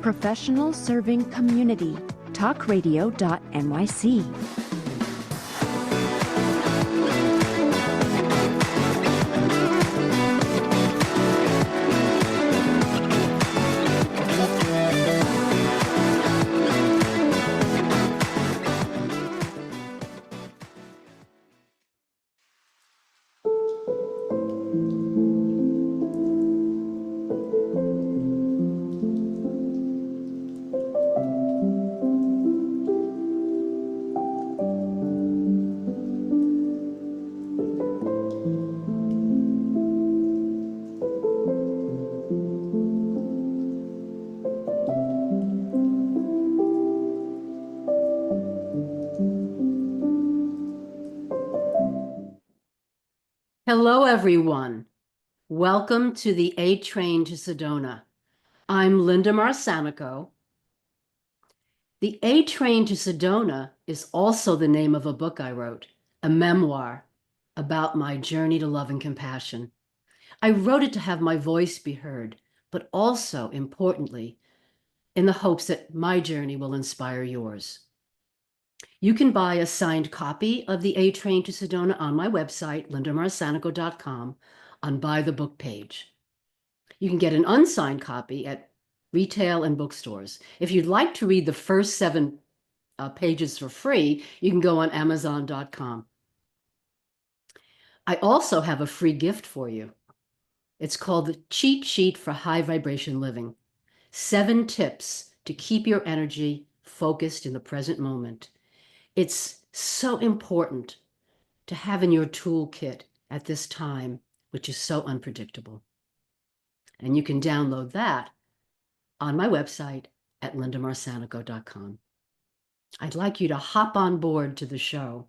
professional serving community. talkradio.nyc. Hello, everyone. Welcome to the A Train to Sedona. I'm Linda Marsanico. The A Train to Sedona is also the name of a book I wrote, a memoir about my journey to love and compassion. I wrote it to have my voice be heard, but also, importantly, in the hopes that my journey will inspire yours. You can buy a signed copy of the A Train to Sedona on my website, lindamarsanico.com, on Buy the Book page. You can get an unsigned copy at retail and bookstores. If you'd like to read the first 7 pages for free, you can go on amazon.com. I also have a free gift for you. It's called the Cheat Sheet for High Vibration Living. 7 tips to keep your energy focused in the present moment. It's so important to have in your toolkit at this time, which is so unpredictable. And you can download that on my website at lindamarsanico.com. I'd like you to hop on board to the show.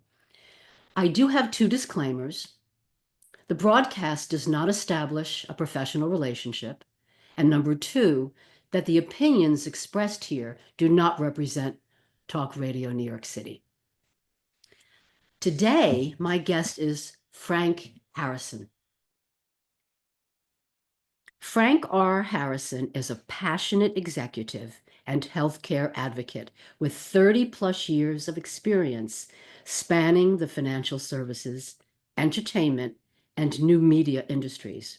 I do have 2 disclaimers. The broadcast does not establish a professional relationship. And number 2, that the opinions expressed here do not represent Talk Radio New York City. Today, my guest is Frank Harrison. Frank R. Harrison is a passionate executive and healthcare advocate with 30-plus years of experience spanning the financial services, entertainment, and new media industries.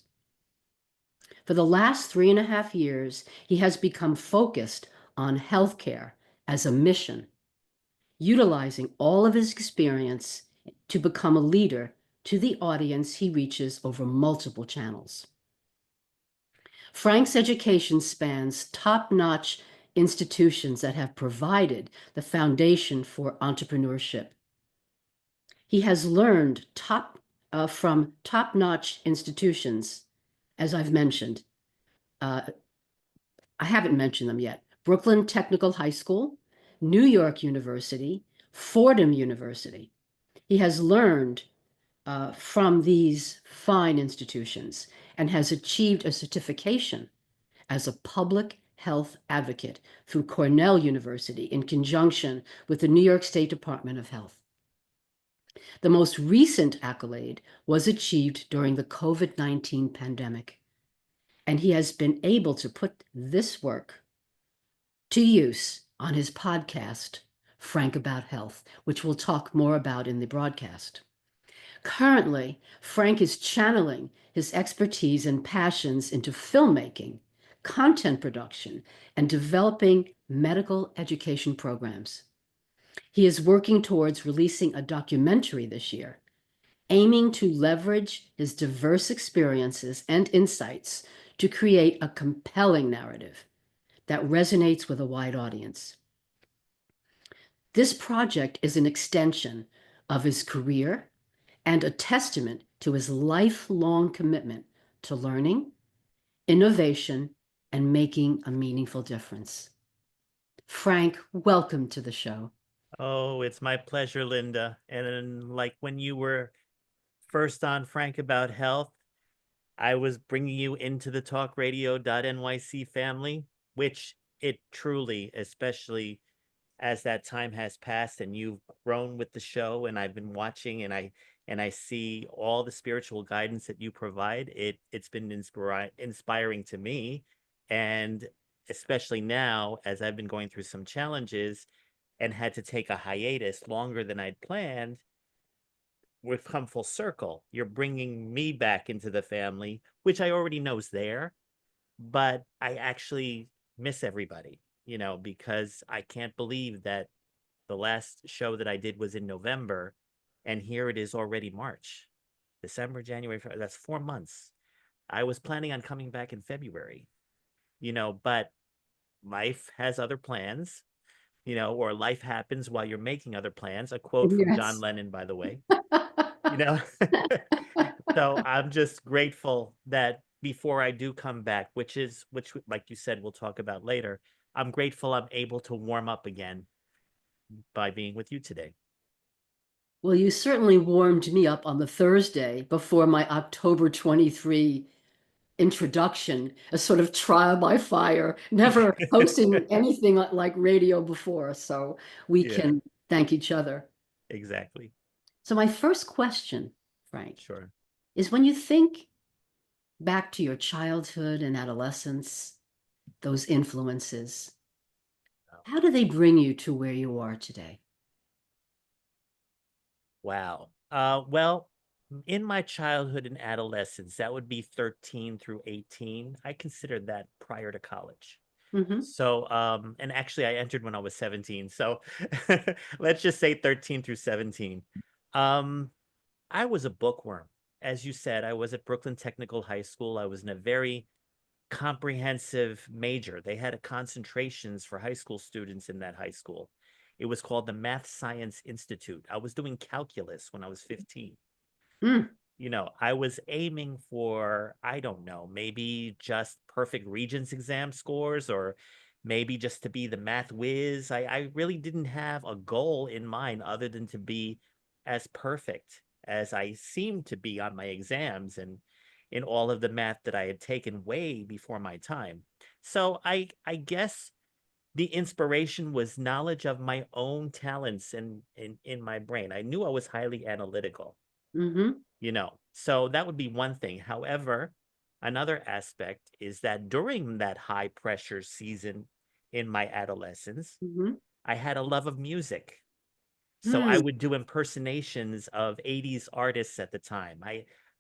For the last 3.5 years, he has become focused on healthcare as a mission, utilizing all of his experience to become a leader to the audience he reaches over multiple channels. Frank's education spans top-notch institutions that have provided the foundation for entrepreneurship. He has learned from top-notch institutions, as I've mentioned. I haven't mentioned them yet. Brooklyn Technical High School, New York University, Fordham University. He has learned from these fine institutions and has achieved a certification as a public health advocate through Cornell University in conjunction with the New York State Department of Health. The most recent accolade was achieved during the COVID-19 pandemic, and he has been able to put this work to use on his podcast, Frank About Health, which we'll talk more about in the broadcast. Currently, Frank is channeling his expertise and passions into filmmaking, content production, and developing medical education programs. He is working towards releasing a documentary this year, aiming to leverage his diverse experiences and insights to create a compelling narrative that resonates with a wide audience. This project is an extension of his career and a testament to his lifelong commitment to learning, innovation, and making a meaningful difference. Frank, welcome to the show. Oh, it's my pleasure, Linda. And like when you were first on Frank About Health, I was bringing you into the talkradio.nyc family, which it truly, especially as that time has passed and you've grown with the show and I've been watching and I see all the spiritual guidance that you provide. It's been inspiring to me. And especially now as I've been going through some challenges and had to take a hiatus longer than I'd planned, we've come full circle. You're bringing me back into the family, which I already know is there, but I actually miss everybody, because I can't believe that the last show that I did was in November, and here it is already March, December, January, that's 4 months. I was planning on coming back in February, but life has other plans, or life happens while you're making other plans. A quote from John Yes. Lennon, by the way, you know. So I'm just grateful that before I do come back, which like you said, we'll talk about later, I'm grateful I'm able to warm up again by being with you today. Well, you certainly warmed me up on the Thursday before my October 23 introduction, a sort of trial by fire, never hosting anything like radio before. So we Yeah, can thank each other. exactly. So, my first question, Frank, Sure. is when you think back to your childhood and adolescence, those influences, how do they bring you to where you are today? Wow. Well, in my childhood and adolescence, that would be 13 through 18. I considered that prior to college. Hmm. So, and actually I entered when I was 17. So let's just say 13 through 17. Um, I was a bookworm. As you said, I was at Brooklyn Technical High School. I was in a very comprehensive major. They had a concentrations for high school students in that high school. It was called the Math Science Institute. I was doing calculus when I was 15. Mm. I was aiming for, I don't know, maybe just perfect Regents exam scores, or maybe just to be the math whiz. I really didn't have a goal in mind other than to be as perfect as I seemed to be on my exams and in all of the math that I had taken way before my time. So I guess the inspiration was knowledge of my own talents and in my brain. I knew I was highly analytical, Hmm. so that would be one thing. However, another aspect is that during that high pressure season in my adolescence, Hmm. I had a love of music. So I Mm. would do impersonations of 80s artists at the time.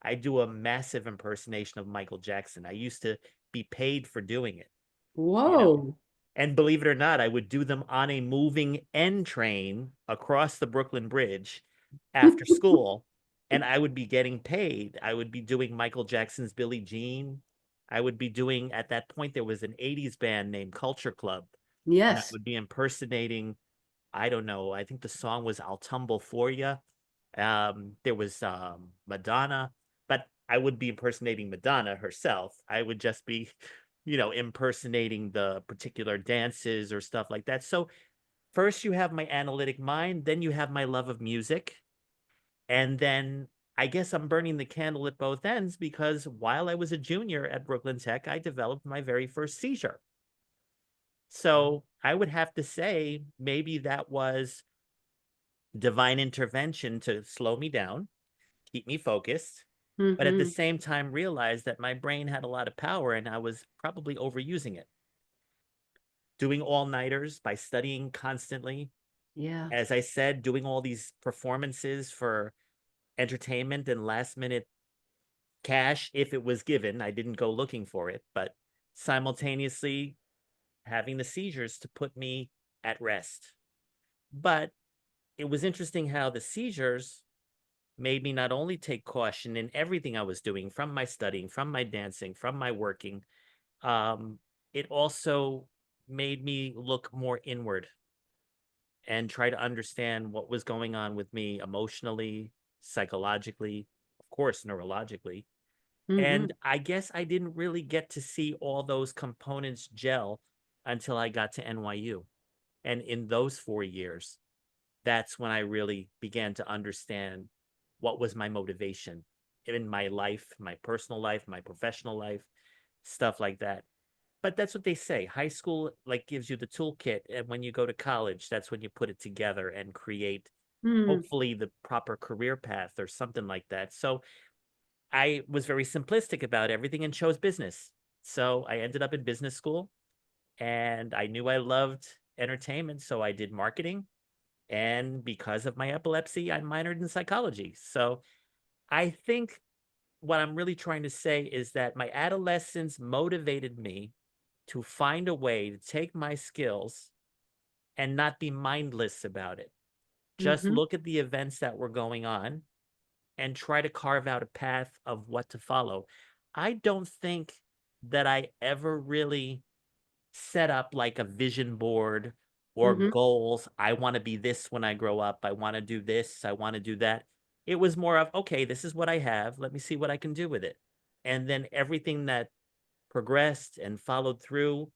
I do a massive impersonation of Michael Jackson. I used to be paid for doing it, you know. Whoa. And believe it or not, I would do them on a moving N train across the Brooklyn Bridge after school, and I would be getting paid. I would be doing Michael Jackson's Billie Jean. I would be doing, at that point, there was an 80s band named Culture Club, and I Yes. would be impersonating, I don't know, I think the song was I'll Tumble For Ya. There was Madonna, but I would be impersonating Madonna herself. I would just be, impersonating the particular dances or stuff like that. So first you have my analytic mind, then you have my love of music, and then I guess I'm burning the candle at both ends because while I was a junior at Brooklyn Tech, I developed my very first seizure. So I would have to say maybe that was divine intervention to slow me down, keep me focused, but at the Hmm. same time realize that my brain had a lot of power and I was probably overusing it. Doing all-nighters by studying constantly. Yeah. As I said, doing all these performances for entertainment and last minute cash if it was given. I didn't go looking for it, but simultaneously having the seizures to put me at rest. But it was interesting how the seizures made me not only take caution in everything I was doing, from my studying, from my dancing, from my working, um, it also made me look more inward and try to understand what was going on with me emotionally, psychologically, of course, neurologically. Hmm. And I guess I didn't really get to see all those components gel until I got to NYU. And in those 4 years, that's when I really began to understand what was my motivation in my life, my personal life, my professional life, stuff like that. But that's what they say. High school like gives you the toolkit, and when you go to college, that's when you put it together and create Mm. hopefully the proper career path or something like that. So I was very simplistic about everything and chose business. So I ended up in business school and I knew I loved entertainment, so I did marketing. And because of my epilepsy, I minored in psychology. So I think what I'm really trying to say is that my adolescence motivated me to find a way to take my skills and not be mindless about it. Just Hmm. look at the events that were going on and try to carve out a path of what to follow. I don't think that I ever really set up like a vision board or Hmm. goals. I want to be this when I grow up. I want to do this. I want to do that. It was more of, okay, this is what I have. Let me see what I can do with it. And then everything that progressed and followed through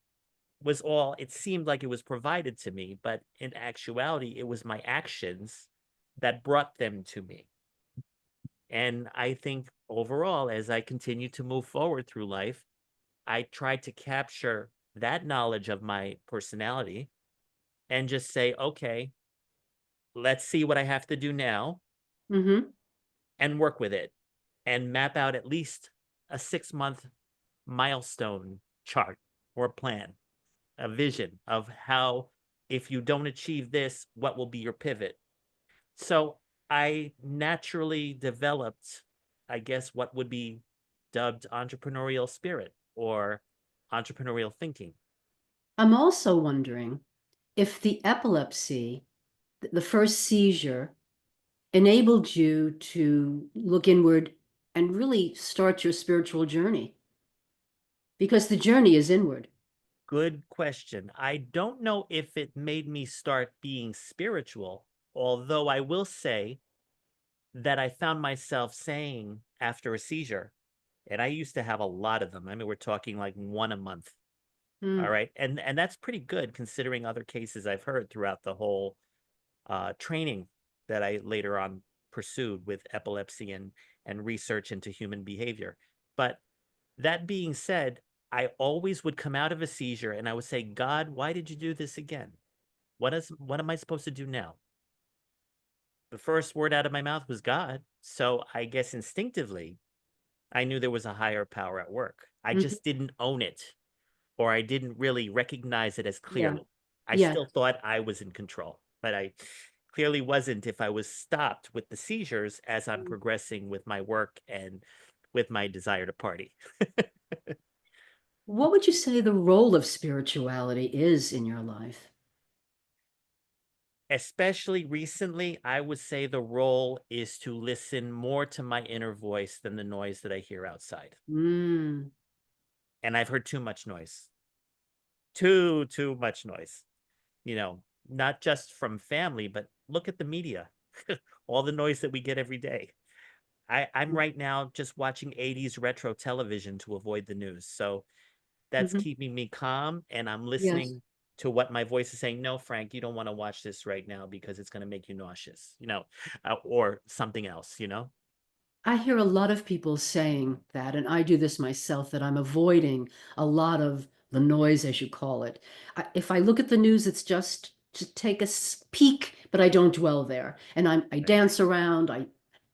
was all, it seemed like it was provided to me, but in actuality, it was my actions that brought them to me. And I think overall, as I continue to move forward through life, I tried to capture that knowledge of my personality and just say, okay, let's see what I have to do now Hmm. and work with it and map out at least a 6 month milestone chart or plan, a vision of how, if you don't achieve this, what will be your pivot. So I naturally developed, I guess, what would be dubbed entrepreneurial spirit or entrepreneurial thinking. I'm also wondering if the epilepsy, the first seizure, enabled you to look inward and really start your spiritual journey, because the journey is inward. Good question. I don't know if it made me start being spiritual, although I will say that I found myself saying after a seizure, and I used to have a lot of them. I mean, we're talking like one a month. All Mm. right. And that's pretty good considering other cases I've heard throughout the whole training that I later on pursued with epilepsy and research into human behavior. But that being said, I always would come out of a seizure and I would say, God, why did you do this again? What am I supposed to do now? The first word out of my mouth was God. So I guess instinctively, I knew there was a higher power at work. I Mhm. just didn't own it, or I didn't really recognize it as Yeah. clearly. I Yeah. still thought I was in control, but I clearly wasn't if I was stopped with the seizures as I'm Mm. progressing with my work and with my desire to party. What would you say the role of spirituality is in your life? Especially recently, I would say the role is to listen more to my inner voice than the noise that I hear outside. Mm. And I've heard too much noise, too much noise, not just from family, but look at the media, all the noise that we get every day. I'm right now just watching 80s retro television to avoid the news. So that's Hmm. keeping me calm. And I'm Yes. listening to what my voice is saying. No, Frank, you don't want to watch this right now because it's going to make you nauseous, or something else. I hear a lot of people saying that, and I do this myself, that I'm avoiding a lot of the noise, as you call it. If I look at the news, it's just to take a peek, but I don't dwell there. And I Right. dance around, I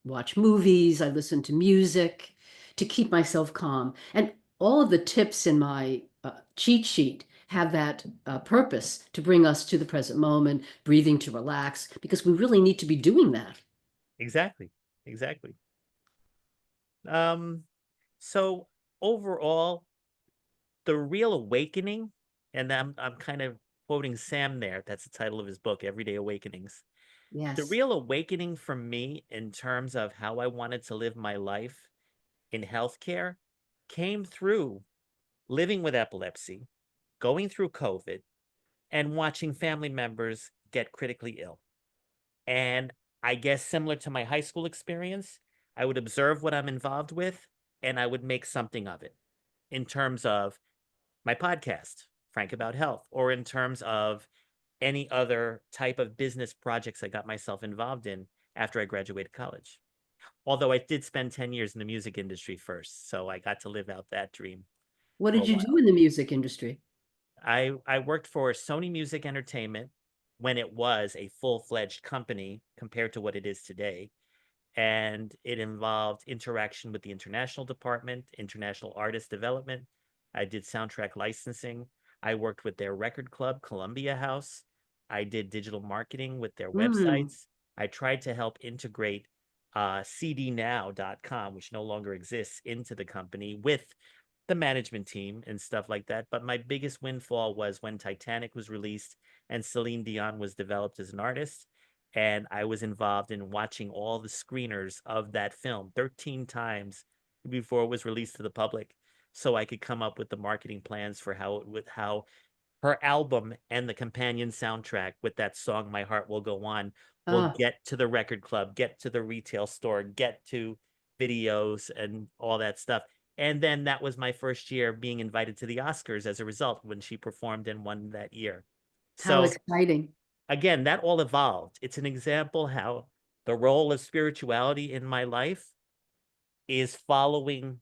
watch movies, I listen to music to keep myself calm. And all of the tips in my cheat sheet have that purpose to bring us to the present moment, breathing to relax, because we really need to be doing that. Exactly. Exactly. Um, so overall, the real awakening, and I'm kind of quoting Sam there. That's the title of his book, Everyday Awakenings. The Yes. real awakening for me in terms of how I wanted to live my life in healthcare came through living with epilepsy, going through COVID, and watching family members get critically ill. And I guess similar to my high school experience, I would observe what I'm involved with and I would make something of it in terms of my podcast, Frank About Health, or in terms of any other type of business projects I got myself involved in after I graduated college. Although I did spend 10 years in the music industry first, so I got to live out that dream What for a did you do while. in the music industry? I worked for Sony Music Entertainment when it was a full-fledged company compared to what it is today. And it involved interaction with the international department, international artist development. I did soundtrack licensing I worked with their record club, Columbia House. I did digital marketing with their Mm. websites. I tried to help integrate cdnow.com, which no longer exists, into the company with the management team and stuff like that. But my biggest windfall was when Titanic was released and Celine Dion was developed as an artist. And I was involved in watching all the screeners of that film 13 times before it was released to the public, so I could come up with the marketing plans for how her album and the companion soundtrack with that song "My Heart Will Go On" will Oh, get to the record club, get to the retail store, get to videos and all that stuff. And then that was my first year being invited to the Oscars as a result when she performed and won that year. how So exciting. again, that all evolved. It's an example how the role of spirituality in my life is following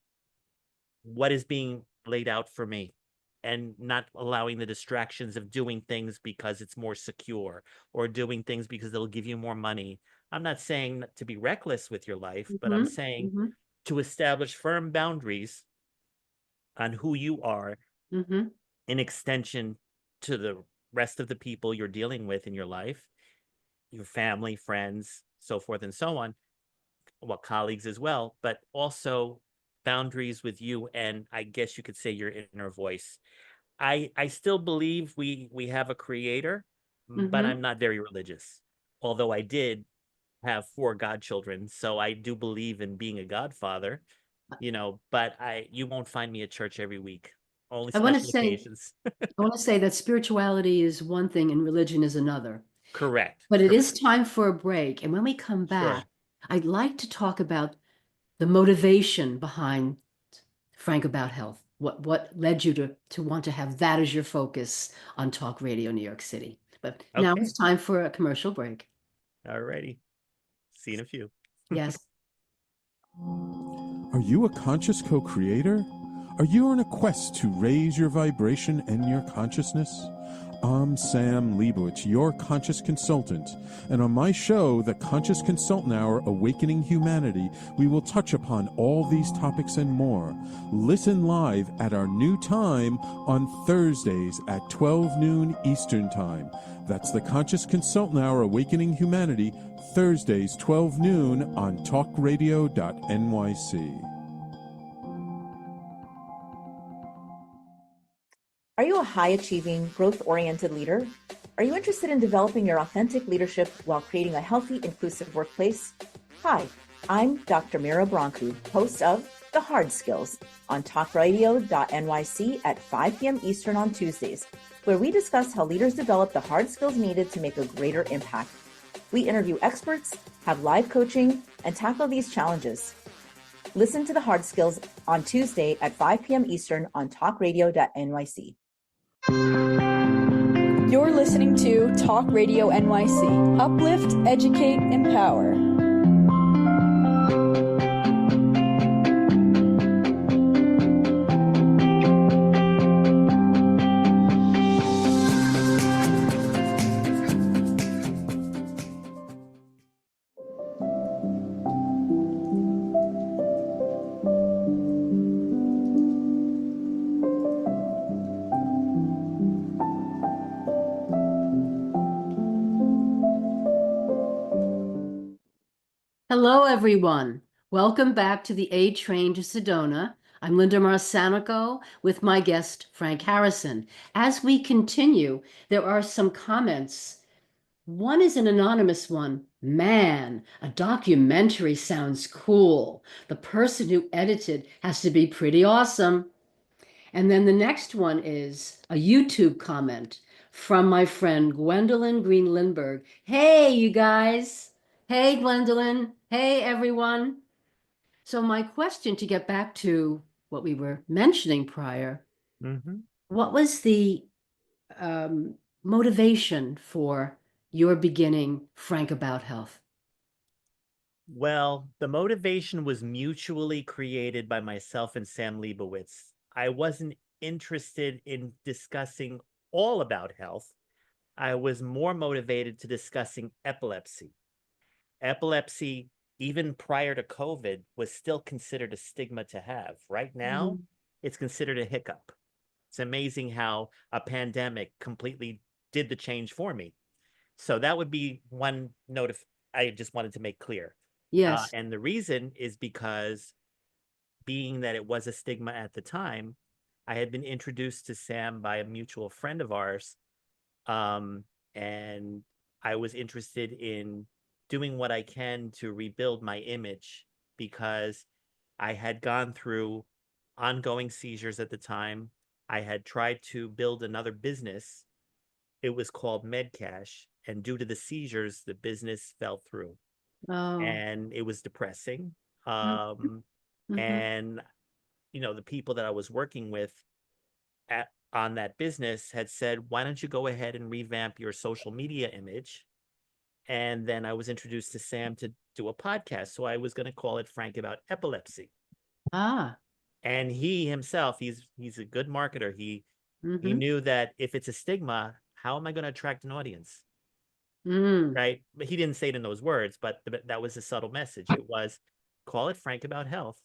what is being laid out for me and not allowing the distractions of doing things because it's more secure or doing things because it'll give you more money. I'm not saying to be reckless with your life, but I'm Hmm. saying Hmm. to establish firm boundaries on who you are Hmm. in extension to the rest of the people you're dealing with in your life, your family, friends, so forth and so on, well, colleagues as well, but also boundaries with you and I guess you could say your inner voice. I still believe we have a creator, but Hmm. I'm not very religious. Although I did have 4 godchildren, so I do believe in being a godfather, but you won't find me at church every week. Only I want to special say, occasions. I want to say that spirituality is one thing and religion is another. Correct. But it is Correct. time for a break. And when we come back, Sure. I'd like to talk about the motivation behind Frank About Health. What led you to want to have that as your focus on Talk Radio New York City? But now it's Okay. time for a commercial break. All righty. See you in a few. Yes. Are you a conscious co creator? Are you on a quest to raise your vibration and your consciousness? I'm Sam Leibowitz, your conscious consultant, and on my show, The Conscious Consultant Hour Awakening Humanity, we will touch upon all these topics and more. Listen live at our new time on Thursdays at 12 noon Eastern Time. That's The Conscious Consultant Hour Awakening Humanity, Thursdays 12 noon on talkradio.nyc. Are you a high-achieving, growth-oriented leader? Are you interested in developing your authentic leadership while creating a healthy, inclusive workplace? Hi, I'm Dr. Mira Brancu, host of The Hard Skills on talkradio.nyc at 5 p.m. Eastern on Tuesdays, where we discuss how leaders develop the hard skills needed to make a greater impact. We interview experts, have live coaching, and tackle these challenges. Listen to The Hard Skills on Tuesday at 5 p.m. Eastern on talkradio.nyc. You're listening to Talk Radio NYC. Uplift, educate, empower. Hello, everyone. Welcome back to the A Train to Sedona. I'm Linda Marsanico with my guest, Frank Harrison. As we continue, there are some comments. One is an anonymous one. Man, a documentary sounds cool. The person who edited has to be pretty awesome. And then the next one is a YouTube comment from my friend Gwendolyn Green Lindberg. Hey, you guys. Hey, Gwendolyn. Hey, everyone. So, my question, to get back to what we were mentioning prior, Mm-hmm. what was the motivation for your beginning Frank About Health? Well, the motivation was mutually created by myself and Sam Leibowitz. I wasn't interested in discussing all about health. I was more motivated to discussing epilepsy. Epilepsy, even prior to COVID, was still considered a stigma to have. Right now, it's considered a hiccup. It's amazing how a pandemic completely did the change for me. So that would be one note I just wanted to make clear. Yes. And the reason is because being that it was a stigma at the time, I had been introduced to Sam by a mutual friend of ours. And I was interested in doing what I can to rebuild my image because I had gone through ongoing seizures at the time. I had tried to build another business. It was called MedCash. And due to the seizures, the business fell through Oh. and it was depressing. Mhm. Mhm. And, the people that I was working with on that business had said, why don't you go ahead and revamp your social media image? And then I was introduced to Sam to do a podcast. So I was going to call it Frank About Epilepsy. Ah. And he himself, he's a good marketer. He Mhm. knew that if it's a stigma, how am I going to attract an audience? Mm. Right. But he didn't say it in those words, but that was a subtle message. It was call it Frank About Health.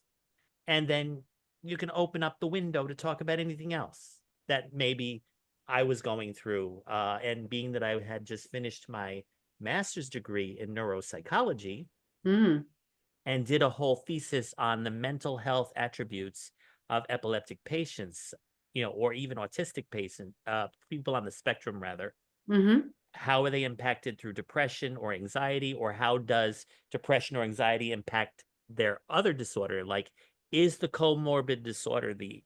And then you can open up the window to talk about anything else that maybe I was going through. And being that I had just finished my master's degree in neuropsychology Mm. and did a whole thesis on the mental health attributes of epileptic patients, or even autistic patients, people on the spectrum rather. Mhm. How are they impacted through depression or anxiety, or how does depression or anxiety impact their other disorder? Like, is the comorbid disorder the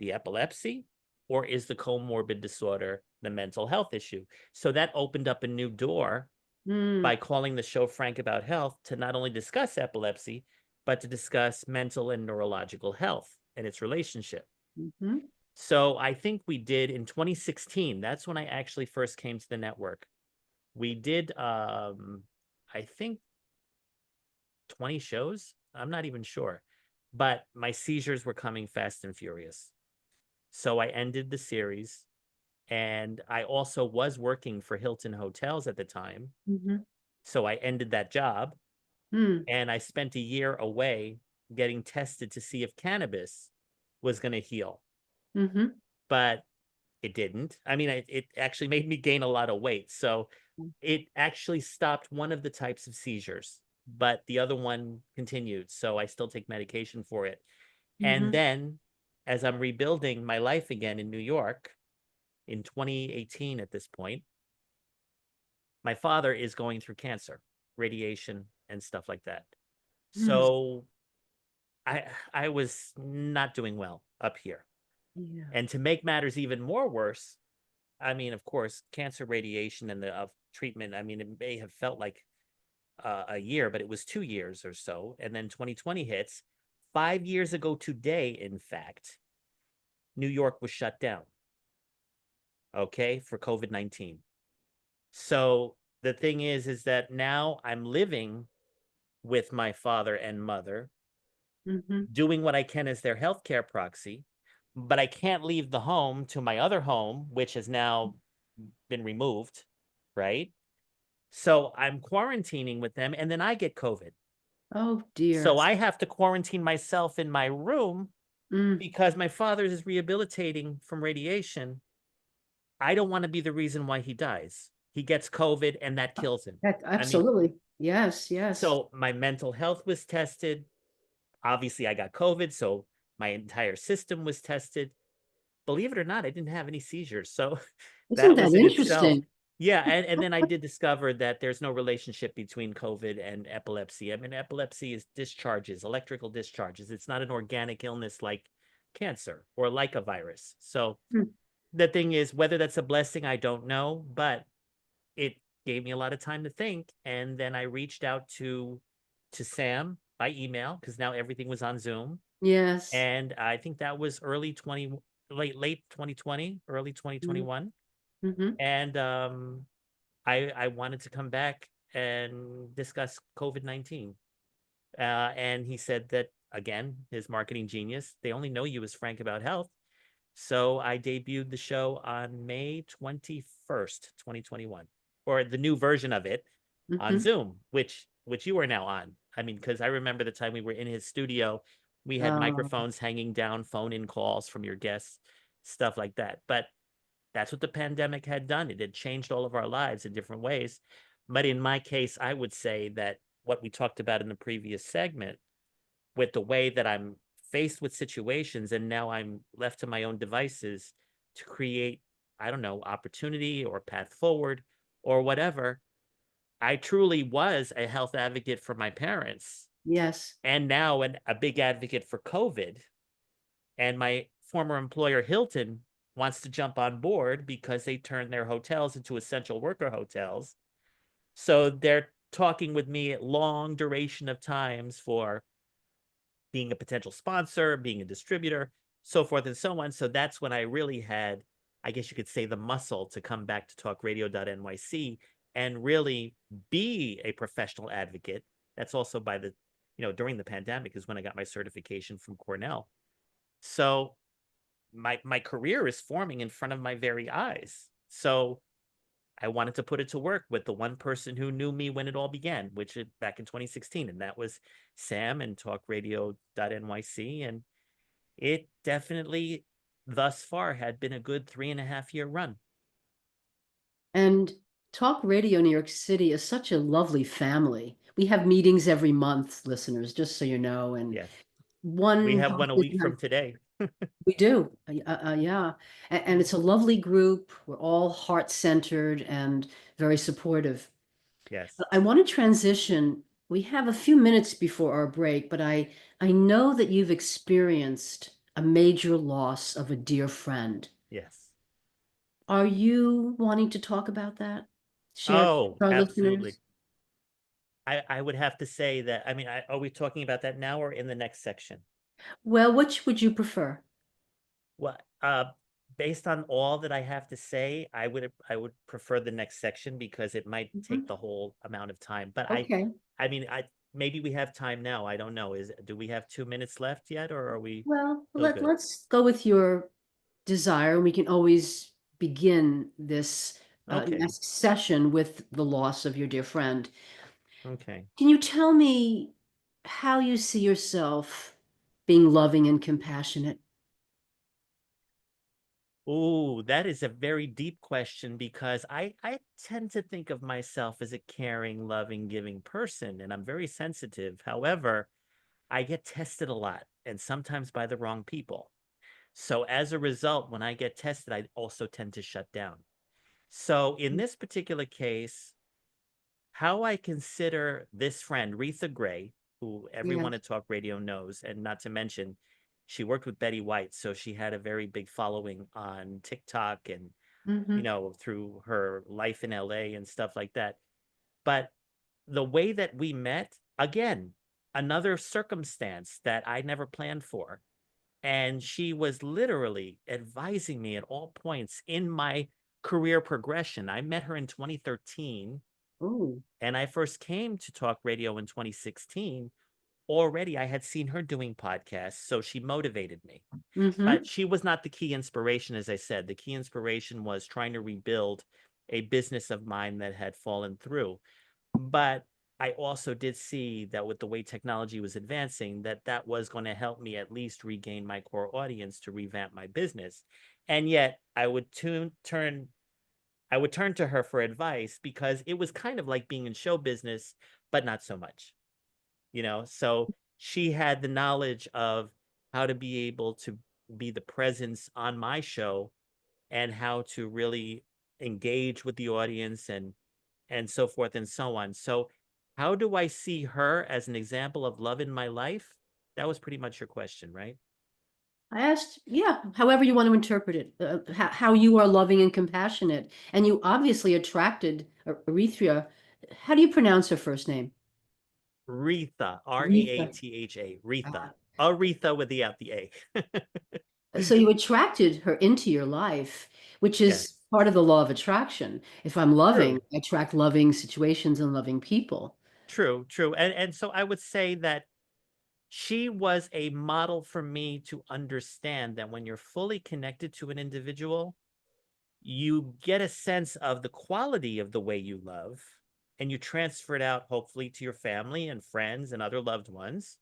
epilepsy, or is the comorbid disorder the mental health issue? So that opened up a new door by Mm. calling the show Frank About Health to not only discuss epilepsy, but to discuss mental and neurological health and its relationship. Mhm. So I think we did in 2016. That's when I actually first came to the network. We did, I think 20 shows. I'm not even sure, but my seizures were coming fast and furious. So I ended the series, and I also was working for Hilton Hotels at the time. Mhm. So I ended that job Mm. and I spent a year away getting tested to see if cannabis was going to heal, Mhm. but it didn't. I mean, it actually made me gain a lot of weight. So Mm. it actually stopped one of the types of seizures, but the other one continued. So I still take medication for it. And Mhm. then as I'm rebuilding my life again in New York in 2018 at this point, my father is going through cancer, radiation and stuff like that. Mm. So I was not doing well up here. Yeah. And to make matters even more worse, I mean, of course, cancer radiation and the treatment, I mean, it may have felt like a year, but it was 2 years or so. And then 2020 hits. 5 years ago today, in fact, New York was shut down, okay, for COVID-19. So the thing is that now I'm living with my father and mother, Mhm. doing what I can as their healthcare proxy, but I can't leave the home to my other home, which has now been removed, right? So I'm quarantining with them, and then I get COVID. Oh dear. So I have to quarantine myself in my room Mm. because my father is rehabilitating from radiation. I don't want to be the reason why he dies. He gets COVID and that kills him. I mean, Absolutely. Yes. Yes. so my mental health was tested. Obviously, I got COVID, so my entire system was tested. Believe it or not, I didn't have any seizures. So Isn't that that was in itself. interesting? Yeah. And then I did discover that there's no relationship between COVID and epilepsy. I mean, epilepsy is discharges, electrical discharges. It's not an organic illness like cancer or like a virus. So Mm. the thing is, whether that's a blessing, I don't know, but it gave me a lot of time to think. And then I reached out to Sam by email because now everything was on Zoom. Yes. And I think that was late 2020, early Mhm. 2021. Mhm. And I wanted to come back and discuss COVID-19. And he said that again, his marketing genius, they only know you as Frank About Health. So I debuted the show on May 21st, 2021, or the new version of it on Mhm. Zoom, which you are now on. I mean, because I remember the time we were in his studio, we had Oh. microphones hanging down, phone in calls from your guests. stuff like that. But that's what the pandemic had done. It had changed all of our lives in different ways. But in my case, I would say that what we talked about in the previous segment, with the way that I'm faced with situations and now I'm left to my own devices to create, I don't know, opportunity or path forward or whatever. I truly was a health advocate for my parents Yes. and now a big advocate for COVID. And my former employer, Hilton, wants to jump on board because they turned their hotels into essential worker hotels. So they're talking with me at long duration of times for being a potential sponsor, being a distributor, so forth and so on. So that's when I really had, I guess you could say, the muscle to come back to talkradio.nyc and really be a professional advocate. That's also by the, during the pandemic is when I got my certification from Cornell. So my career is forming in front of my very eyes. So I wanted to put it to work with the one person who knew me when it all began, which is back in 2016. And that was Sam and talkradio.nyc. And it definitely thus far had been a good 3.5 year run. And Talk Radio New York City is such a lovely family. We have meetings every month, listeners, just so you know. And Yes. one We have one a host week from today. We do. Yeah. And it's a lovely group. We're all heart-centered and very supportive. Yes. I want to transition. We have a few minutes before our break, but I know that you've experienced a major loss of a dear friend. Yes. Are you wanting to talk about that? Share with Oh, our absolutely. listeners? I would have to say that, I mean, are we talking about that now or in the next section? Well, which would you prefer? Well, based on all that I have to say, I would prefer the next section because it might take the whole amount of time. But Okay. I mean, maybe we have time now. I don't know. Do we have 2 minutes left yet, or are we Well, still good? let's go with your desire. We can always begin this Okay. next session with the loss of your dear friend. Okay. Can you tell me how you see yourself being loving and compassionate? Oh, that is a very deep question because I tend to think of myself as a caring, loving, giving person, and I'm very sensitive. However, I get tested a lot and sometimes by the wrong people. So as a result, when I get tested, I also tend to shut down. So in this particular case, how I consider this friend, Retha Gray, who everyone Yes. at Talk Radio knows, and not to mention, she worked with Betty White, so she had a very big following on TikTok and, Mm-hmm. through her life in LA and stuff like that. But the way that we met, again, another circumstance that I never planned for. And she was literally advising me at all points in my career progression. I met her in 2013 Oh. and I first came to Talk Radio in 2016. Already I had seen her doing podcasts, so she motivated me. Mm-hmm. But she was not the key inspiration, as I said. The key inspiration was trying to rebuild a business of mine that had fallen through. But I also did see that with the way technology was advancing, that was going to help me at least regain my core audience to revamp my business. And yet I would turn to her for advice because it was kind of like being in show business, but not so much, So she had the knowledge of how to be able to be the presence on my show and how to really engage with the audience and so forth and so on. So how do I see her as an example of love in my life? That was pretty much your question, right? I asked, yeah, however you want to interpret it, how you are loving and compassionate. And you obviously attracted Erythrea. How do you pronounce her first name? Retha, Aretha. Reatha, Retha. Aretha without the A. So you attracted her into your life, which Yes, is part of the law of attraction. If I'm loving, true, I attract loving situations and loving people. true. And so I would say that she was a model for me to understand that when you're fully connected to an individual, you get a sense of the quality of the way you love, and you transfer it out, hopefully, to your family and friends and other loved ones.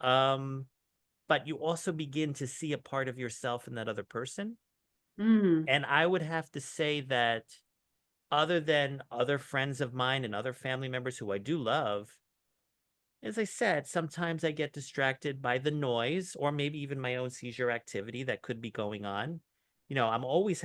Um, but you also begin to see a part of yourself in that other person. Mm. And I would have to say that other than other friends of mine and other family members who I do love, as I said, sometimes I get distracted by the noise or maybe even my own seizure activity that could be going on. I'm always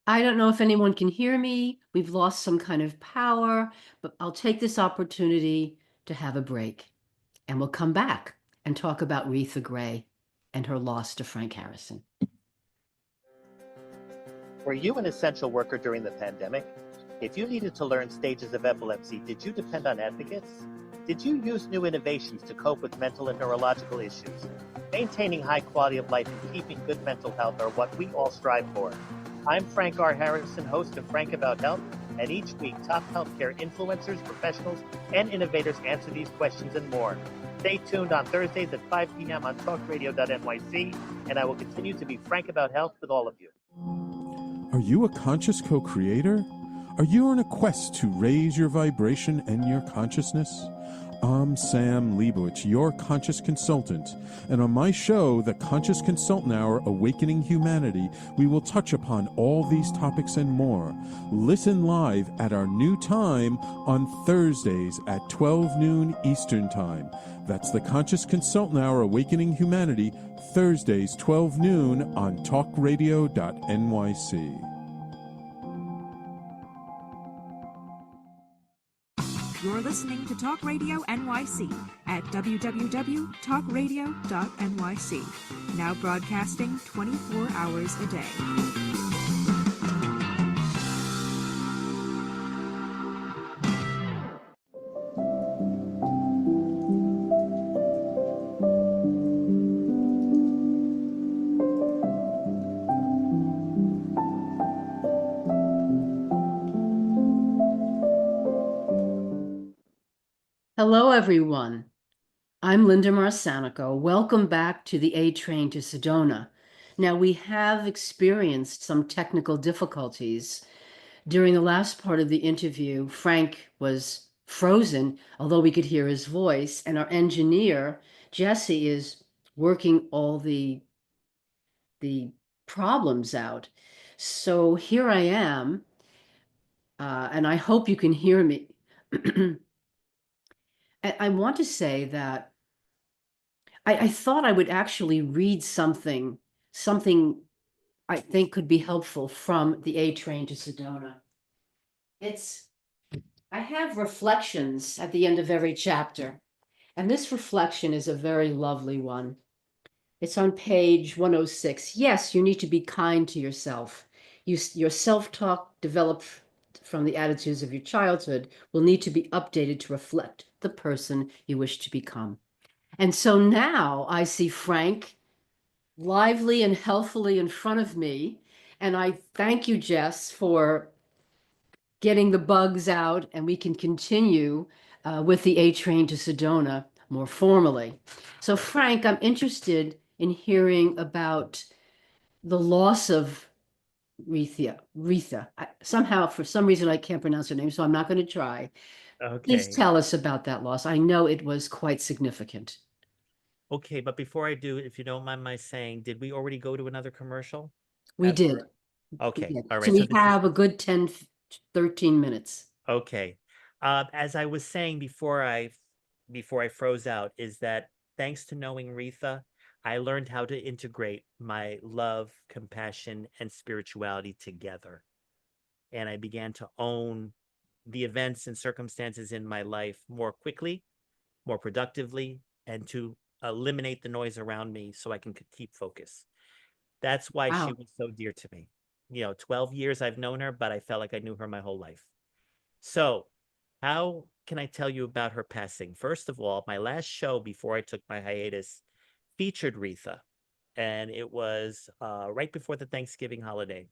I don't know if anyone can hear me. We've lost some kind of power, but I'll take this opportunity to have a break. And we'll come back and talk about Retha Gray and her loss to Frank Harrison. Were you an essential worker during the pandemic? If you needed to learn stages of epilepsy, did you depend on advocates? Did you use new innovations to cope with mental and neurological issues? Maintaining high quality of life and keeping good mental health are what we all strive for. I'm Frank R. Harrison, host of Frank About Health, and each week top healthcare influencers, professionals, and innovators answer these questions and more. Stay tuned on Thursdays at 5 p.m. on talkradio.nyc, and I will continue to be frank about health with all of you. Are you a conscious co-creator? Are you on a quest to raise your vibration and your consciousness? I'm Sam Leibowitz, your conscious consultant, and on my show, The Conscious Consultant Hour, Awakening Humanity, we will touch upon all these topics and more. Listen live at our new time on Thursdays at 12 noon Eastern Time. That's The Conscious Consultant Hour, Awakening Humanity, Thursdays 12 noon on talkradio.nyc. You're listening to Talk Radio NYC at www.talkradio.nyc. Now broadcasting 24 hours a day. Hello, everyone. I'm Linda Marsanico. Welcome back to the A Train to Sedona. Now, we have experienced some technical difficulties. During the last part of the interview, Frank was frozen, although we could hear his voice, and our engineer, Jesse, is working all the problems out. So here I am, and I hope you can hear me. I want to say that I thought I would actually read something I think could be helpful from the A Train to Sedona. I have reflections at the end of every chapter, and this reflection is a very lovely one. It's on page 106. Yes, you need to be kind to yourself. Your self-talk developed from the attitudes of your childhood will need to be updated to reflect the person you wish to become. And so now I see Frank lively and healthily in front of me. And I thank you, Jess, for getting the bugs out, and we can continue with the A Train to Sedona more formally. So Frank, I'm interested in hearing about the loss of Retha. Somehow, for some reason, I can't pronounce her name, so I'm not going to try. Please okay. tell us about that loss. I know it was quite significant. Okay, but before I do, if you don't mind my saying, did we already go to another commercial? We As did. far- Okay, Yeah. all So right. So we this is have a good 10, 13 minutes. okay. As I was saying before I froze out, is that thanks to knowing Retha, I learned how to integrate my love, compassion, and spirituality together. And I began to own the events and circumstances in my life more quickly, more productively, and to eliminate the noise around me so I can keep focus. That's why she Wow. was so dear to me. 12 years I've known her, but I felt like I knew her my whole life. So, how can I tell you about her passing? First of all, my last show before I took my hiatus featured Retha, and it was right before the Thanksgiving holiday.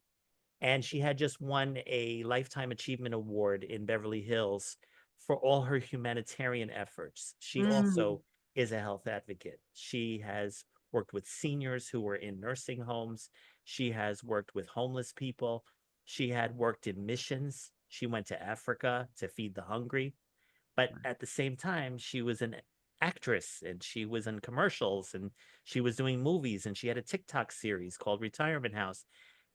And she had just won a Lifetime Achievement Award in Beverly Hills for all her humanitarian efforts. She also is a health advocate. She has worked with seniors who were in nursing homes. She has worked with homeless people. She had worked in missions. She went to Africa to feed the hungry. But at the same time, she was an actress and she was in commercials and she was doing movies and she had a TikTok series called Retirement House.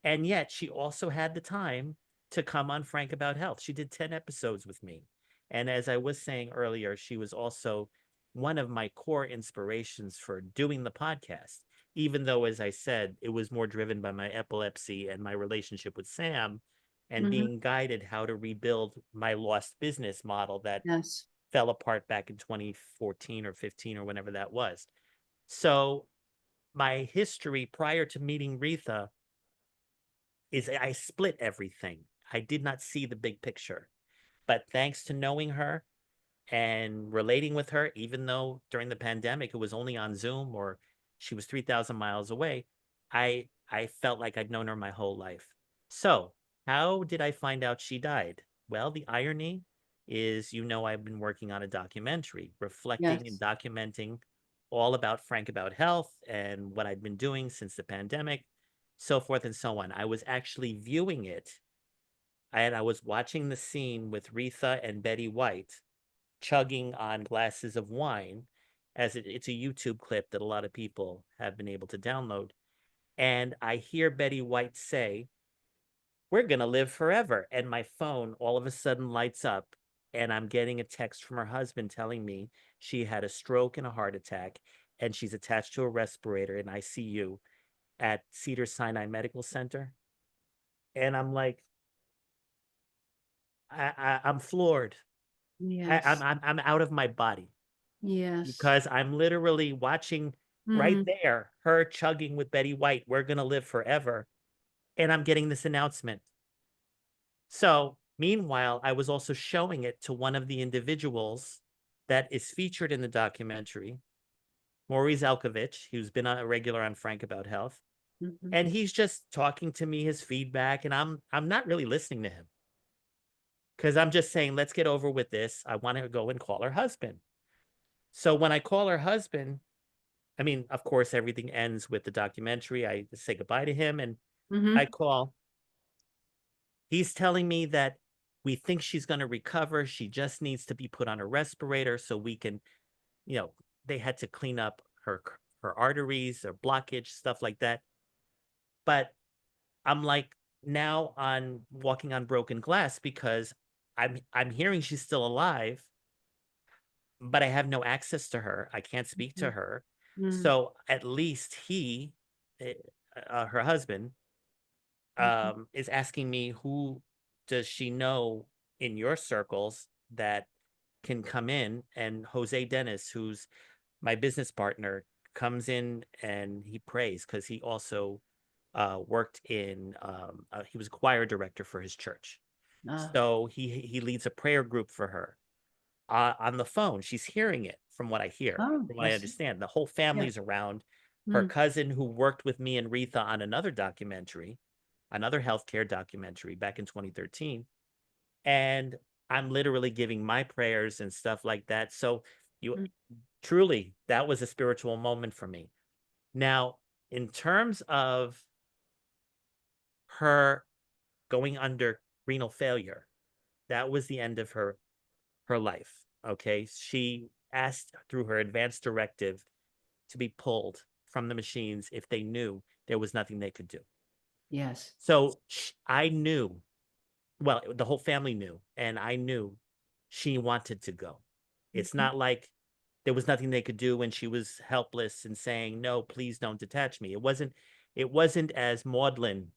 And yet she also had the time to come on Frank About Health. She did 10 episodes with me. And as I was saying earlier, she was also one of my core inspirations for doing the podcast, even though, as I said, it was more driven by my epilepsy and my relationship with Sam and being guided how to rebuild my lost business model that Yes. fell apart back in 2014 or 15 or whenever that was. So my history prior to meeting Retha is I split everything. I did not see the big picture. But thanks to knowing her and relating with her, even though during the pandemic it was only on Zoom or she was 3,000 miles away, I felt like I'd known her my whole life. So how did I find out she died? Well, the irony is, I've been working on a documentary reflecting and Yes. documenting all about Frank About Health and what I'd been doing since the pandemic, so forth and so on. I was actually viewing it and I was watching the scene with Retha and Betty White chugging on glasses of wine, as it's a YouTube clip that a lot of people have been able to download. And I hear Betty White say, "We're going to live forever." And my phone all of a sudden lights up and I'm getting a text from her husband telling me she had a stroke and a heart attack and she's attached to a respirator in ICU at Cedars-Sinai Medical Center. And I'm like, I'm floored. Yes. I'm out of my body Yes. because I'm literally watching right there her chugging with Betty White. "We're gonna live forever," and I'm getting this announcement. So meanwhile, I was also showing it to one of the individuals that is featured in the documentary, Maurice Elkovich, who's been a regular on Frank About Health, and he's just talking to me his feedback, and I'm not really listening to him because I'm just saying, let's get over with this. I want to go and call her husband. So when I call her husband, I mean, of course, everything ends with the documentary. I say goodbye to him and I call. He's telling me that we think she's going to recover. She just needs to be put on a respirator so we can, they had to clean up her arteries or blockage, stuff like that. But I'm like now on walking on broken glass because I'm hearing she's still alive, but I have no access to her. I can't speak to her. So at least he, her husband, is asking me, who does she know in your circles that can come in? And Jose Dennis, who's my business partner, comes in and he prays because he also worked in, he was a choir director for his church. So he leads a prayer group for her. On the phone, she's hearing it from what I hear, from what I understand. The whole family's around. Her cousin, who worked with me and Retha on another documentary, another healthcare documentary back in 2013. And I'm literally giving my prayers and stuff like that. So truly, that was a spiritual moment for me. Now, in terms of her going under renal failure, that was the end of her life. Okay. She asked through her advance directive to be pulled from the machines if they knew there was nothing they could do. Yes. So I knew, well, the whole family knew, and I knew she wanted to go. It's not like there was nothing they could do when she was helpless and saying, "No, please don't detach me." It wasn't as maudlin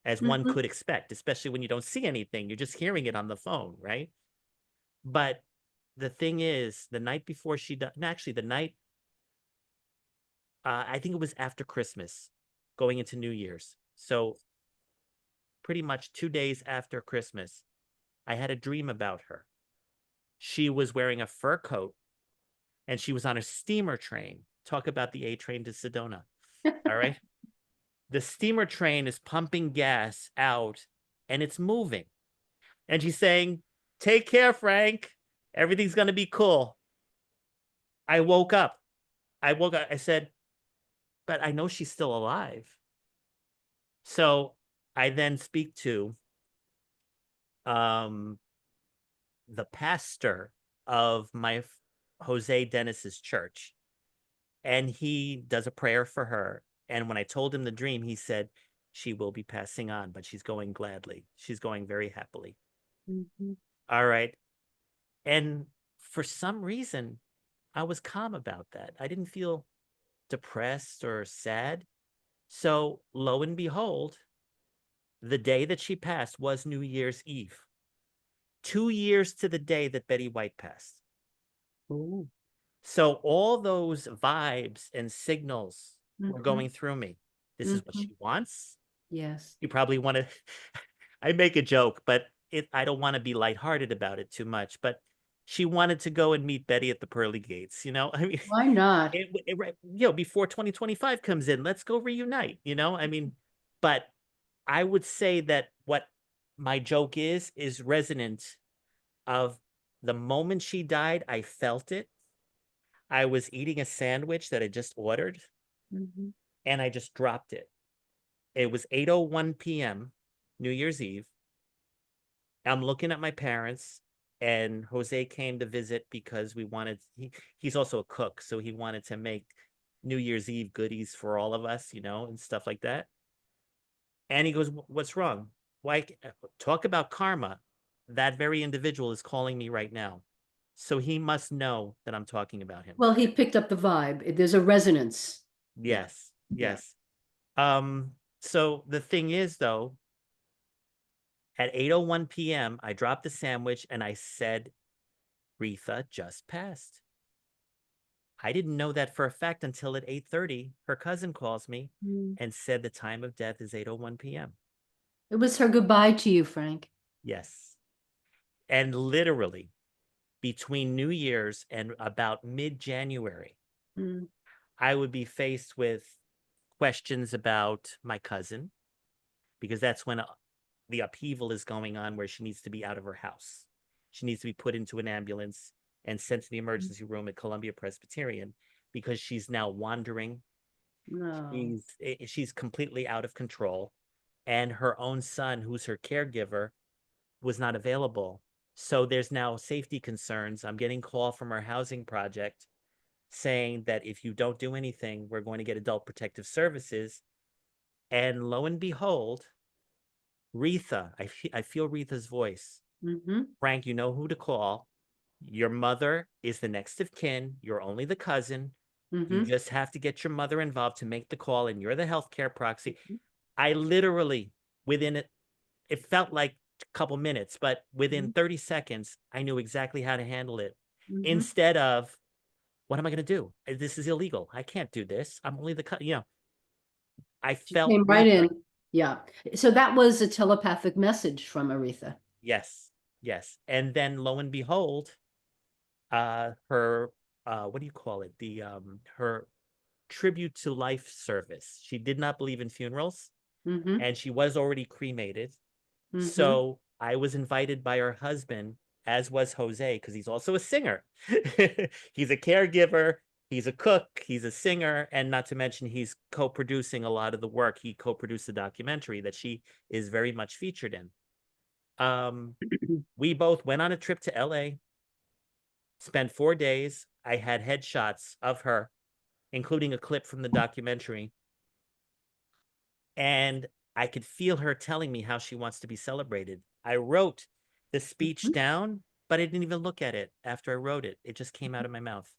as one could expect, especially when you don't see anything. You're just hearing it on the phone, right? But the thing is, the night before she died, actually the night, I think it was after Christmas, going into New Year's. So pretty much 2 days after Christmas, I had a dream about her. She was wearing a fur coat and she was on a steamer train. Talk about the A train to Sedona. All right. The steamer train is pumping gas out and it's moving. And she's saying, "Take care, Frank. Everything's going to be cool." I woke up I woke up, I said, but I know she's still alive. So I then speak to the pastor of my Jose Dennis's church, and he does a prayer for her. And when I told him the dream, he said, she will be passing on, but she's going gladly. She's going very happily. All right. And for some reason, I was calm about that. I didn't feel depressed or sad. So lo and behold, the day that she passed was New Year's Eve. 2 years to the day that Betty White passed. Ooh. So all those vibes and signals were going through me. This is what she wants. Yes. You probably want to, I make a joke, but I don't want to be lighthearted about it too much, but she wanted to go and meet Betty at the pearly gates, I mean, Why not? before 2025 comes in, let's go reunite, I mean, but I would say that what my joke is resonant of the moment she died. I felt it. I was eating a sandwich that I just ordered, and I just dropped it. It was 8:01 p.m., New Year's Eve. I'm looking at my parents, and Jose came to visit because he's also a cook, so he wanted to make New Year's Eve goodies for all of us, and stuff like that. And he goes, what's wrong? Why talk about karma? That very individual is calling me right now. So he must know that I'm talking about him. Well, he picked up the vibe. There's a resonance. Yes. Yes. So the thing is, though, at 8:01 p.m., I dropped the sandwich and I said, Retha just passed. I didn't know that for a fact until at 8:30, her cousin calls me and said the time of death is 8:01 p.m. It was her goodbye to you, Frank. Yes. And literally between New Year's and about mid-January, I would be faced with questions about my cousin, because that's when the upheaval is going on where she needs to be out of her house. She needs to be put into an ambulance and sent to the emergency room at Columbia Presbyterian because she's now wandering. No. She's completely out of control. And her own son, who's her caregiver, was not available. So there's now safety concerns. I'm getting a call from our housing project saying that if you don't do anything, we're going to get Adult Protective Services. And lo and behold, Retha, I feel Retha's voice. Frank, you know who to call. Your mother is the next of kin. You're only the cousin. You just have to get your mother involved to make the call, and you're the healthcare proxy. I literally, within it felt like a couple minutes, but within 30 seconds, I knew exactly how to handle it. Instead of, what am I going to do? This is illegal. I can't do this. I'm only the, I felt came right in. Yeah. So that was a telepathic message from Aretha. Yes. Yes. And then lo and behold, her, what do you call it? Her tribute to life service. She did not believe in funerals, and she was already cremated. So I was invited by her husband, as was Jose, because he's also a singer. He's a caregiver. He's a cook. He's a singer. And not to mention, he's co-producing a lot of the work. He co-produced the documentary that she is very much featured in. We both went on a trip to LA, spent 4 days. I had headshots of her, including a clip from the documentary. And I could feel her telling me how she wants to be celebrated. I wrote the speech down, but I didn't even look at it after I wrote it. It just came out of my mouth.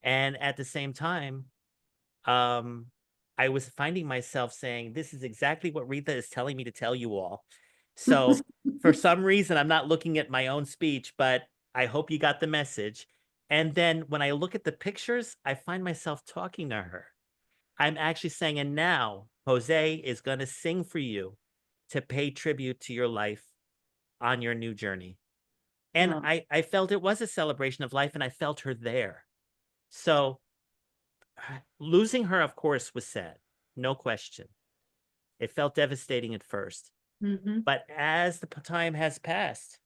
And at the same time, I was finding myself saying, this is exactly what Retha is telling me to tell you all. So for some reason, I'm not looking at my own speech, but I hope you got the message. And then when I look at the pictures, I find myself talking to her. I'm actually saying, and now Jose is going to sing for you to pay tribute to your life on your new journey. And I felt it was a celebration of life, and I felt her there. So losing her, of course, was sad. No question. It felt devastating at first. But as the time has passed,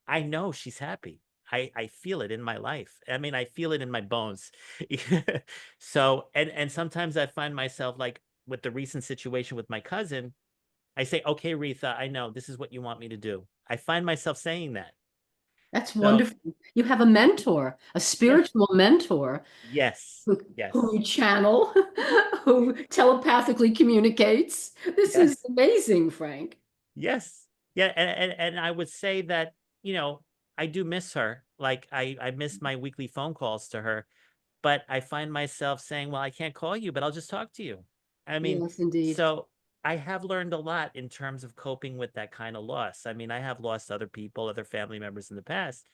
I know she's happy. I feel it in my life. I mean, I feel it in my bones. So, and sometimes I find myself like with the recent situation with my cousin, I say, okay, Retha, I know this is what you want me to do. I find myself saying that. That's So, wonderful. You have a mentor, a yes, spiritual mentor yes, who, yes, who you channel, who telepathically communicates. This is yes. amazing, Frank. Yes. Yeah, and I would say that, I do miss her. Like I miss my weekly phone calls to her, but I find myself saying, "Well, I can't call you, but I'll just talk to you." I mean, Yes, indeed. so I have learned a lot in terms of coping with that kind of loss. I mean, I have lost other people, other family members in the past,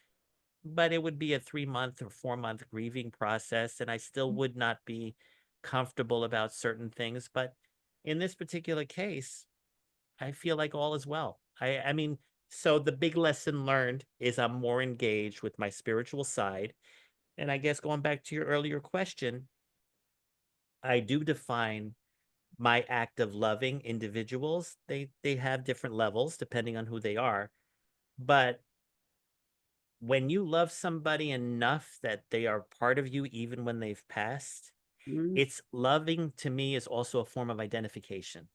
but it would be a 3-month or 4-month grieving process, and I still would not be comfortable about certain things. But in this particular case, I feel like all is well. I mean, so the big lesson learned is I'm more engaged with my spiritual side. And I guess going back to your earlier question, I do define my act of loving individuals. They have different levels depending on who they are. But when you love somebody enough that they are part of you even when they've passed, Mm, it's loving to me is also a form of identification.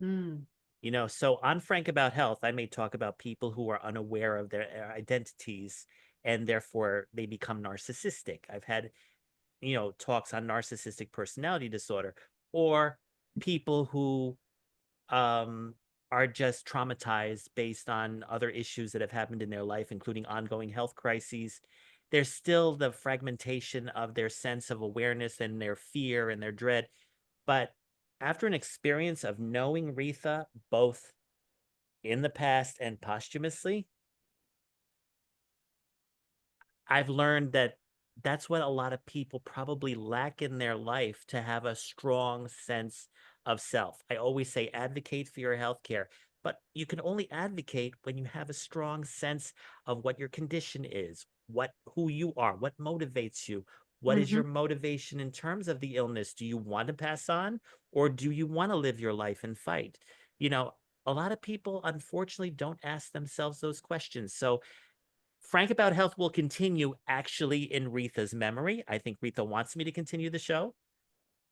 mm, So on Frank About Health, I may talk about people who are unaware of their identities and therefore they become narcissistic. I've had, talks on narcissistic personality disorder or people who um, are just traumatized based on other issues that have happened in their life, including ongoing health crises. There's still the fragmentation of their sense of awareness and their fear and their dread. But after an experience of knowing Retha, both in the past and posthumously, I've learned that that's what a lot of people probably lack in their life to have a strong sense of self. I always say advocate for your healthcare, but you can only advocate when you have a strong sense of what your condition is, who you are, what motivates you. What is mhm. your motivation in terms of the illness? Do you want to pass on or do you want to live your life and fight? You know, a lot of people unfortunately don't ask themselves those questions. So Frank About Health will continue actually in Retha's memory. I think Retha wants me to continue the show.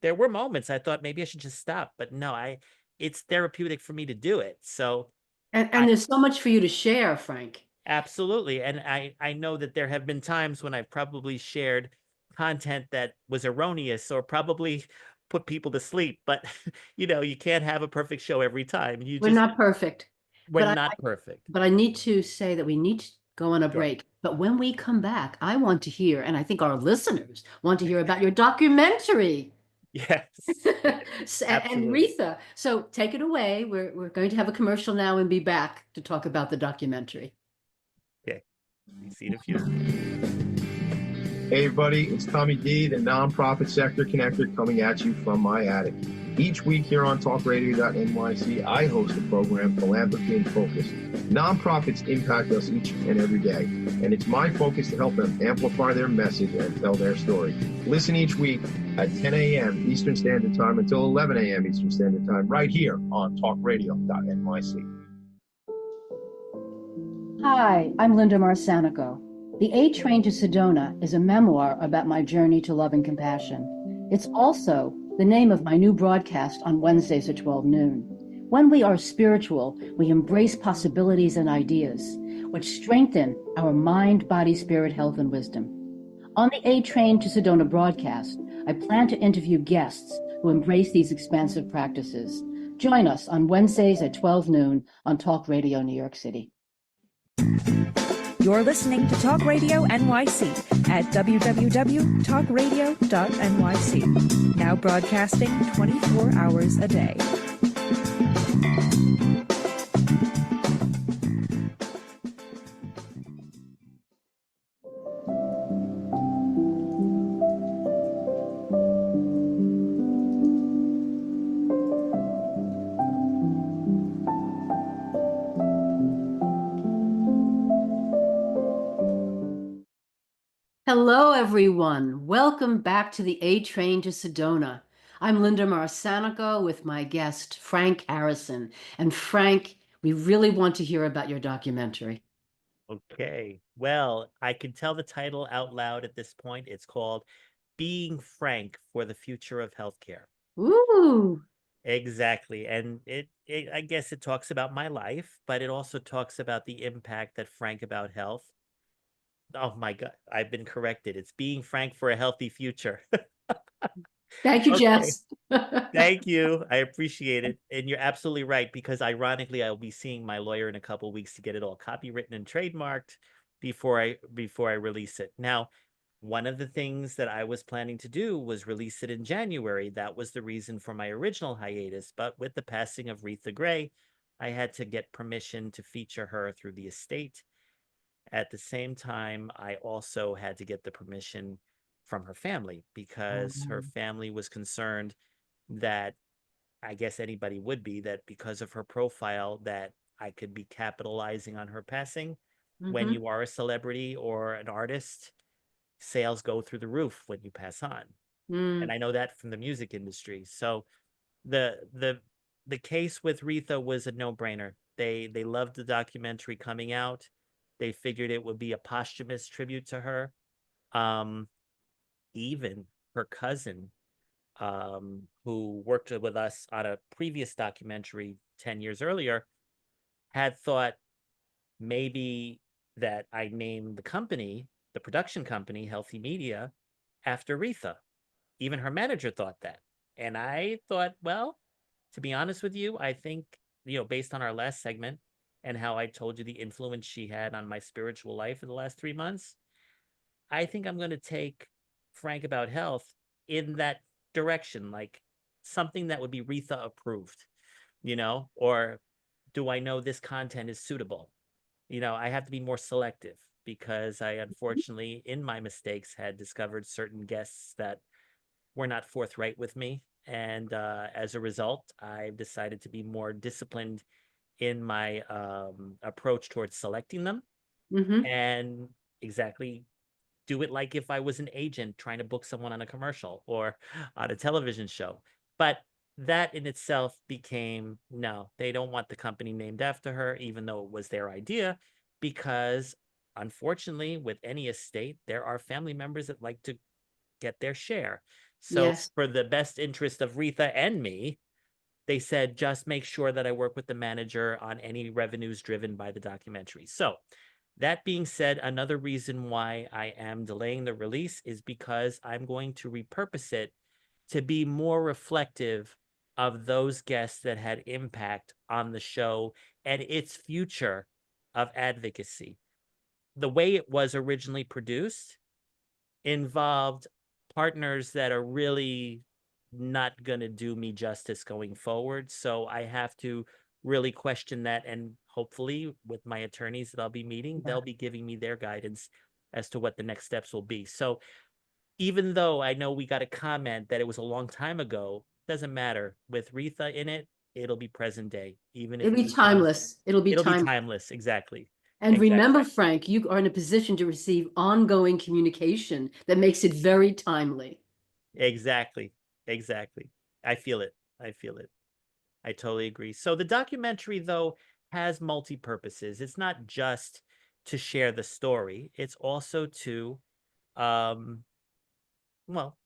There were moments I thought maybe I should just stop, but no, it's therapeutic for me to do it. So And I there's so much for you to share, Frank. absolutely. And I know that there have been times when I've probably shared content that was erroneous or probably put people to sleep, but you can't have a perfect show every time. We're not perfect, We're but not perfect. but I need to say that we need to go on a Sure. break. But when we come back, I want to hear, and I think our listeners want to hear about your documentary. Yes, And absolutely. Retha, so take it away. We're going to have a commercial now and be back to talk about the documentary. Okay. We see in a few. Hey everybody, it's Tommy D, the nonprofit sector connector coming at you from my attic. Each week here on talkradio.nyc, I host the program Philanthropy in Focus. Nonprofits impact us each and every day, and it's my focus to help them amplify their message and tell their story. Listen each week at 10 a.m. Eastern Standard Time until 11 a.m. Eastern Standard Time right here on talkradio.nyc. Hi, I'm Linda Marsanico. The A Train to Sedona is a memoir about my journey to love and compassion. It's also the name of my new broadcast on Wednesdays at 12 noon. When we are spiritual, we embrace possibilities and ideas, which strengthen our mind, body, spirit, health, and wisdom. On the A Train to Sedona broadcast, I plan to interview guests who embrace these expansive practices. Join us on Wednesdays at 12 noon on Talk Radio New York City. You're listening to Talk Radio NYC at www.talkradio.nyc. Now broadcasting 24 hours a day. Hello, everyone. Welcome back to the A Train to Sedona. I'm Linda Marsanico with my guest, Frank Harrison. And Frank, we really want to hear about your documentary. Okay. Well, I can tell the title out loud at this point. It's called Being Frank for the Future of Healthcare. Ooh. Exactly. And I guess it talks about my life, but it also talks about the impact that Frank About Health. Oh my God, I've been corrected. It's Being Frank for a Healthy Future. Thank you, Okay. Jess. Thank you. I appreciate it. And you're absolutely right, because ironically, I'll be seeing my lawyer in a couple of weeks to get it all copywritten and trademarked before I release it. Now, one of the things that I was planning to do was release it in January. That was the reason for my original hiatus. But with the passing of Retha Gray, I had to get permission to feature her through the estate. At the same time, I also had to get the permission from her family, because her family was concerned that, I guess anybody would be, that because of her profile, that I could be capitalizing on her passing. When Mhm. you are a celebrity or an artist, sales go through the roof when you pass on. And I know that from the music industry. So the case with Retha was a no-brainer. They loved the documentary coming out. They figured it would be a posthumous tribute to her. Um, Even her cousin, who worked with us on a previous documentary 10 years earlier, had thought maybe that I named the company, the production company, Healthy Media, after Retha. Even her manager thought that. And I thought, well, to be honest with you, I think, based on our last segment and how I told you the influence she had on my spiritual life in the last 3 months, I think I'm going to take Frank About Health in that direction, like something that would be Retha approved, or do I know this content is suitable? I have to be more selective, because I unfortunately, in my mistakes, had discovered certain guests that were not forthright with me. And as a result, I've decided to be more disciplined in my approach towards selecting them, Mhm. and exactly do it like if I was an agent trying to book someone on a commercial or on a television show. But that in itself became, no, they don't want the company named after her, even though it was their idea, because unfortunately, with any estate, there are family members that like to get their share. So Yes. for the best interest of Retha and me, they said, just make sure that I work with the manager on any revenues driven by the documentary. So that being said, another reason why I am delaying the release is because I'm going to repurpose it to be more reflective of those guests that had impact on the show and its future of advocacy. The way it was originally produced involved partners that are really not going to do me justice going forward. So I have to really question that. And hopefully, with my attorneys that I'll be meeting, they'll be giving me their guidance as to what the next steps will be. So even though I know we got a comment that it was a long time ago, doesn't matter. With Retha in it, it'll be present day, even if It'll it be becomes, timeless. It'll be it'll be time. timeless. Exactly. And Exactly. remember, Frank, you are in a position to receive ongoing communication that makes it very timely. Exactly. Exactly. I feel it. I feel it. I totally agree. So the documentary, though, has multi-purposes. It's not just to share the story. It's also to, um,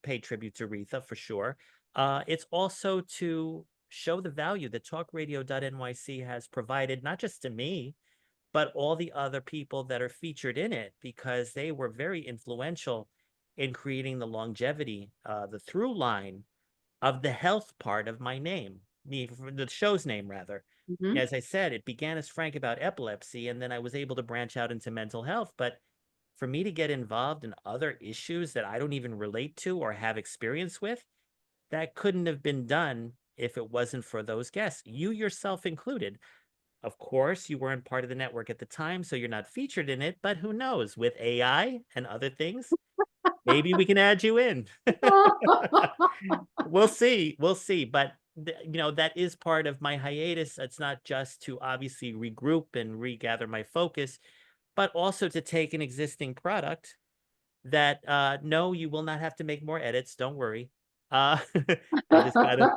pay tribute to Retha for sure. It's also to show the value that talkradio.nyc has provided, not just to me, but all the other people that are featured in it, because they were very influential in creating the longevity, the through line of the health part of my name, the show's name, rather. Mhm. As I said, it began as Frank About Epilepsy, and then I was able to branch out into mental health. But for me to get involved in other issues that I don't even relate to or have experience with, that couldn't have been done if it wasn't for those guests, you yourself included. Of course, you weren't part of the network at the time, so you're not featured in it, but who knows? With AI and other things, maybe we can add you in. We'll see. We'll see. But that is part of my hiatus. It's not just to obviously regroup and regather my focus, but also to take an existing product that no, you will not have to make more edits. Don't worry. Uh I just gotta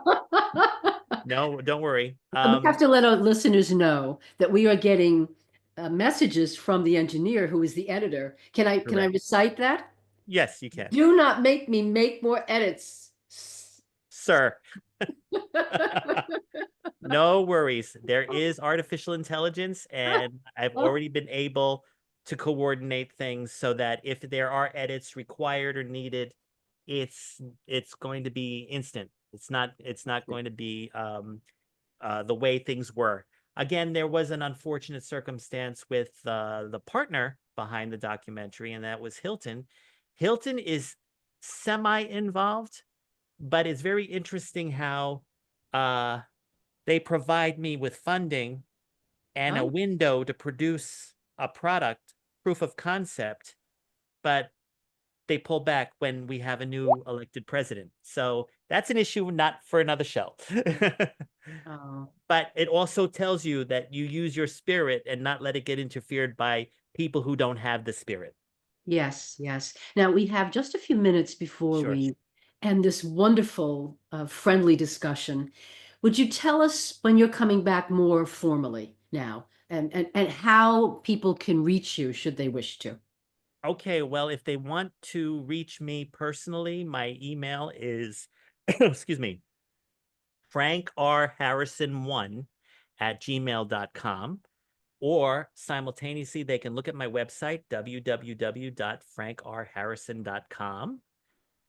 no, don't worry. We have to let our listeners know that we are getting messages from the engineer who is the editor. Can I Correct. recite that? Yes, you can. Do not make me make more edits. Sir. No worries. There is artificial intelligence, and I've already been able to coordinate things so that if there are edits required or needed, it's going to be instant. It's not going to be the way things were. Again, there was an unfortunate circumstance with the partner behind the documentary, and that was Hilton. Hilton is semi-involved, but it's very interesting how they provide me with funding and a window to produce a product, proof of concept, but they pull back when we have a new elected president. So that's an issue not for another show. But it also tells you that you use your spirit and not let it get interfered by people who don't have the spirit. Yes, yes. Now we have just a few minutes before Sure. we end this wonderful, friendly discussion. Would you tell us when you're coming back more formally now, and how people can reach you should they wish to? Okay, well, if they want to reach me personally, my email is, excuse me, frankrharrison1@gmail.com. Or simultaneously, they can look at my website, www.frankrharrison.com.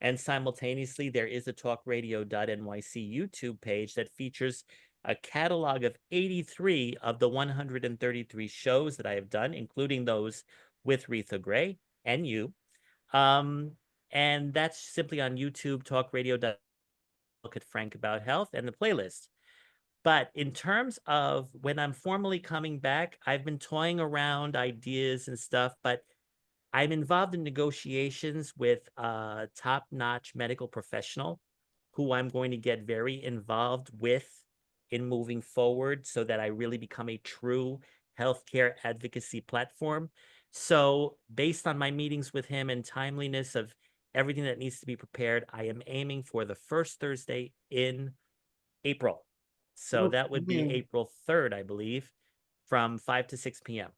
And simultaneously, there is a talkradio.nyc YouTube page that features a catalog of 83 of the 133 shows that I have done, including those with Retha Gray and you. And that's simply on YouTube, talkradio. Look at Frank About Health and the playlist. But in terms of when I'm formally coming back, I've been toying around ideas and stuff, but I'm involved in negotiations with a top-notch medical professional who I'm going to get very involved with in moving forward so that I really become a true healthcare advocacy platform. So based on my meetings with him and timeliness of everything that needs to be prepared, I am aiming for the first Thursday in April. So that would be April 3rd, I believe, from 5 to 6 p.m.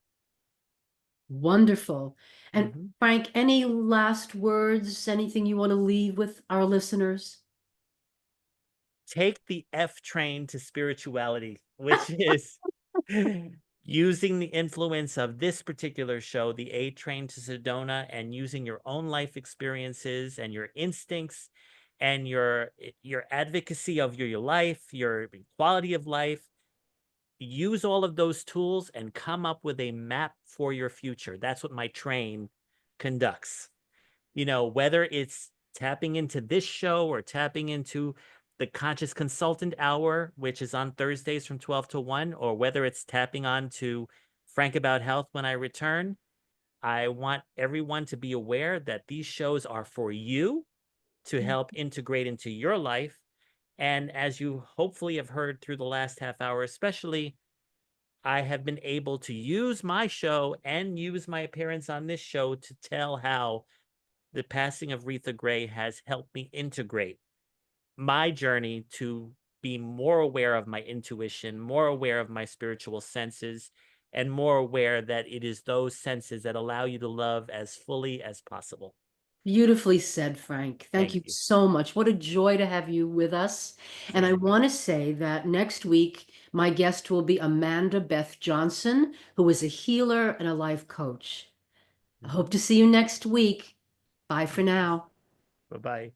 Wonderful. And Frank, any last words, anything you want to leave with our listeners? Take the F train to spirituality, which is using the influence of this particular show, the A train to Sedona, and using your own life experiences and your instincts and your advocacy of your life, your quality of life. Use all of those tools and come up with a map for your future. That's what my train conducts. You know, whether it's tapping into this show or tapping into the Conscious Consultant Hour, which is on Thursdays from 12 to 1, or whether it's tapping on to Frank About Health when I return, I want everyone to be aware that these shows are for you to help integrate into your life. And as you hopefully have heard through the last half hour, especially, I have been able to use my show and use my appearance on this show to tell how the passing of Retha Gray has helped me integrate my journey to be more aware of my intuition, more aware of my spiritual senses, and more aware that it is those senses that allow you to love as fully as possible. Beautifully said, Frank. Thank you you. so much. What a joy to have you with us. And I want to say that next week, my guest will be Amanda Beth Johnson, who is a healer and a life coach. I hope to see you next week. Bye for now. Bye-bye.